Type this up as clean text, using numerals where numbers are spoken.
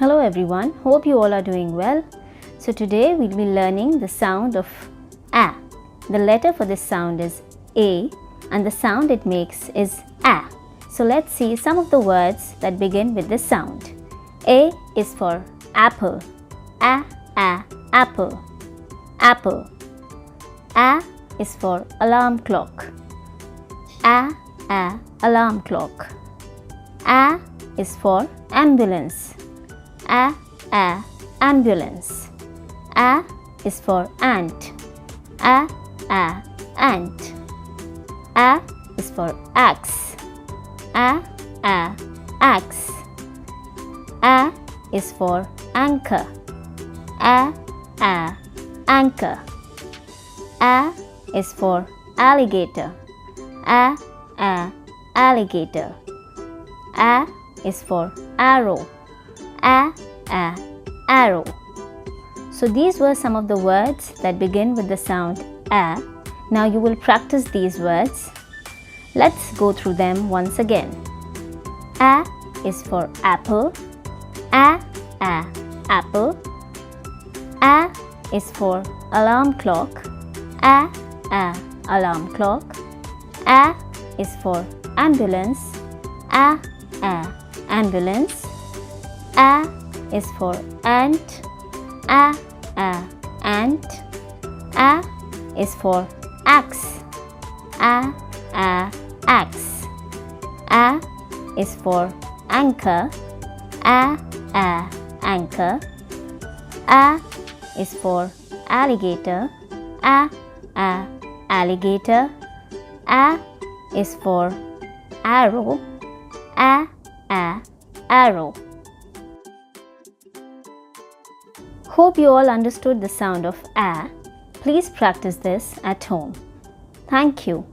Hello everyone, hope you all are doing well. So today we'll be learning the sound of A. The letter for this sound is A and the sound it makes is A. So let's see some of the words that begin with this sound. A is for apple. A, apple. Apple. A is for alarm clock. A, alarm clock. A is for ambulance. A, ambulance. A is for ant. A, ant. A is for axe. A, axe. A is for anchor. A, anchor. A is for alligator. A, alligator. A is for arrow. A, arrow. So these were some of the words that begin with the sound A. Now you will practice these words. Let's go through them once again. A is for apple. A, apple. A is for alarm clock. A, alarm clock. A is for ambulance. A, ambulance. A is for ant. A, ant. A is for axe. A, axe. A is for anchor. A, anchor. A is for alligator. A, alligator. A is for arrow. A, arrow. Hope you all understood the sound of A. Please practice this at home. Thank you.